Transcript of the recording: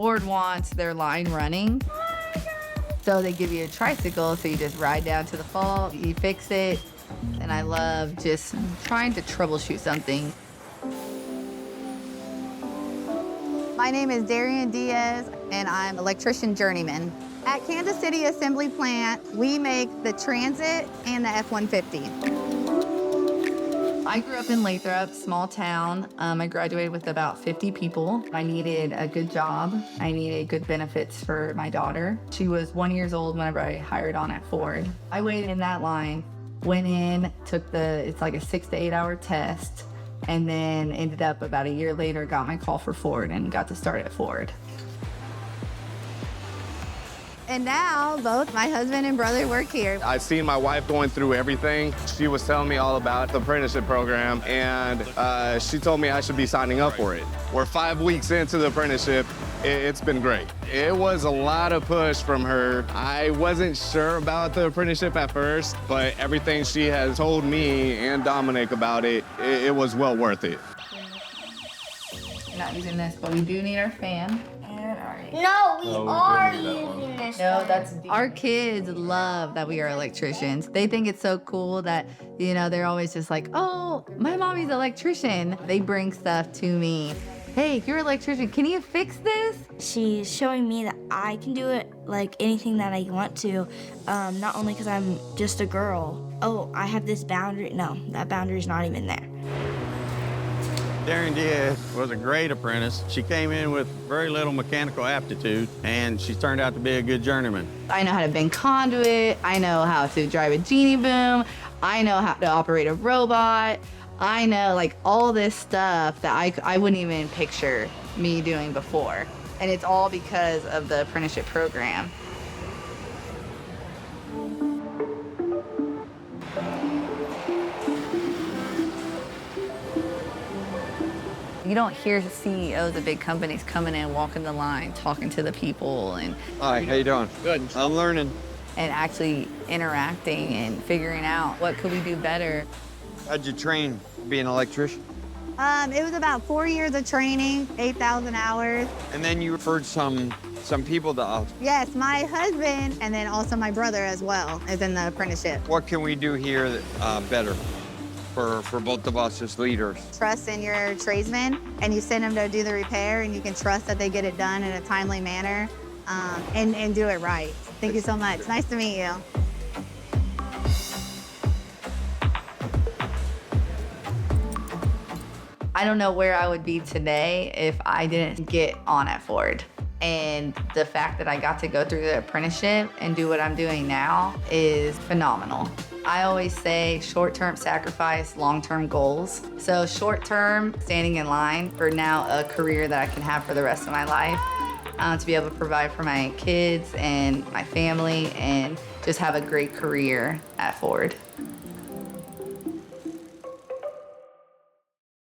Ford wants their line running. So they give you a tricycle, so you just ride down to the fault, you fix it. And I love just trying to troubleshoot something. My name is Darriean Diaz, and I'm electrician journeyman. At Kansas City Assembly Plant, we make the Transit and the F-150. I grew up in Lathrop, small town. I graduated with about 50 people. I needed a good job. I needed good benefits for my daughter. She was 1 year old whenever I hired on at Ford. I waited in that line, went in, took it's like a 6 to 8 hour test, and then ended up about a year later, got my call for Ford and got to start at Ford. And now, both my husband and brother work here. I've seen my wife going through everything. She was telling me all about the apprenticeship program, and she told me I should be signing up for it. We're 5 weeks into the apprenticeship. It's been great. It was a lot of push from her. I wasn't sure about the apprenticeship at first, but everything she has told me and Dominic about it, it was well worth it. We're not using this, but we do need our fan. No, we are using this. No, that's our kids love that we are electricians. They think it's so cool that, you know, they're always just like, oh, my mommy's an electrician. They bring stuff to me. Hey, you're an electrician. Can you fix this? She's showing me that I can do it, like anything that I want to, not only because I'm just a girl. Oh, I have this boundary. No, that boundary's not even there. Darriean Diaz was a great apprentice. She came in with very little mechanical aptitude, and she turned out to be a good journeyman. I know how to bend conduit. I know how to drive a genie boom. I know how to operate a robot. I know like all this stuff that I wouldn't even picture me doing before. And it's all because of the apprenticeship program. You don't hear CEOs of big companies coming in, walking the line, talking to the people, and Hi, how you doing? Good. I'm learning. and actually interacting and figuring out what could we do better. How'd you train to be an electrician? It was about 4 years of training, 8,000 hours. And then you referred some people to us. Yes, my husband, and then also my brother as well, is in the apprenticeship. What can we do here better for both of us as leaders? Trust in your tradesmen, and you send them to do the repair, and you can trust that they get it done in a timely manner, and do it right. Thank you so much. Nice to meet you. I don't know where I would be today if I didn't get on at Ford. And the fact that I got to go through the apprenticeship and do what I'm doing now is phenomenal. I always say short-term sacrifice, long-term goals. So short-term, standing in line for now a career that I can have for the rest of my life, to be able to provide for my kids and my family and just have a great career at Ford.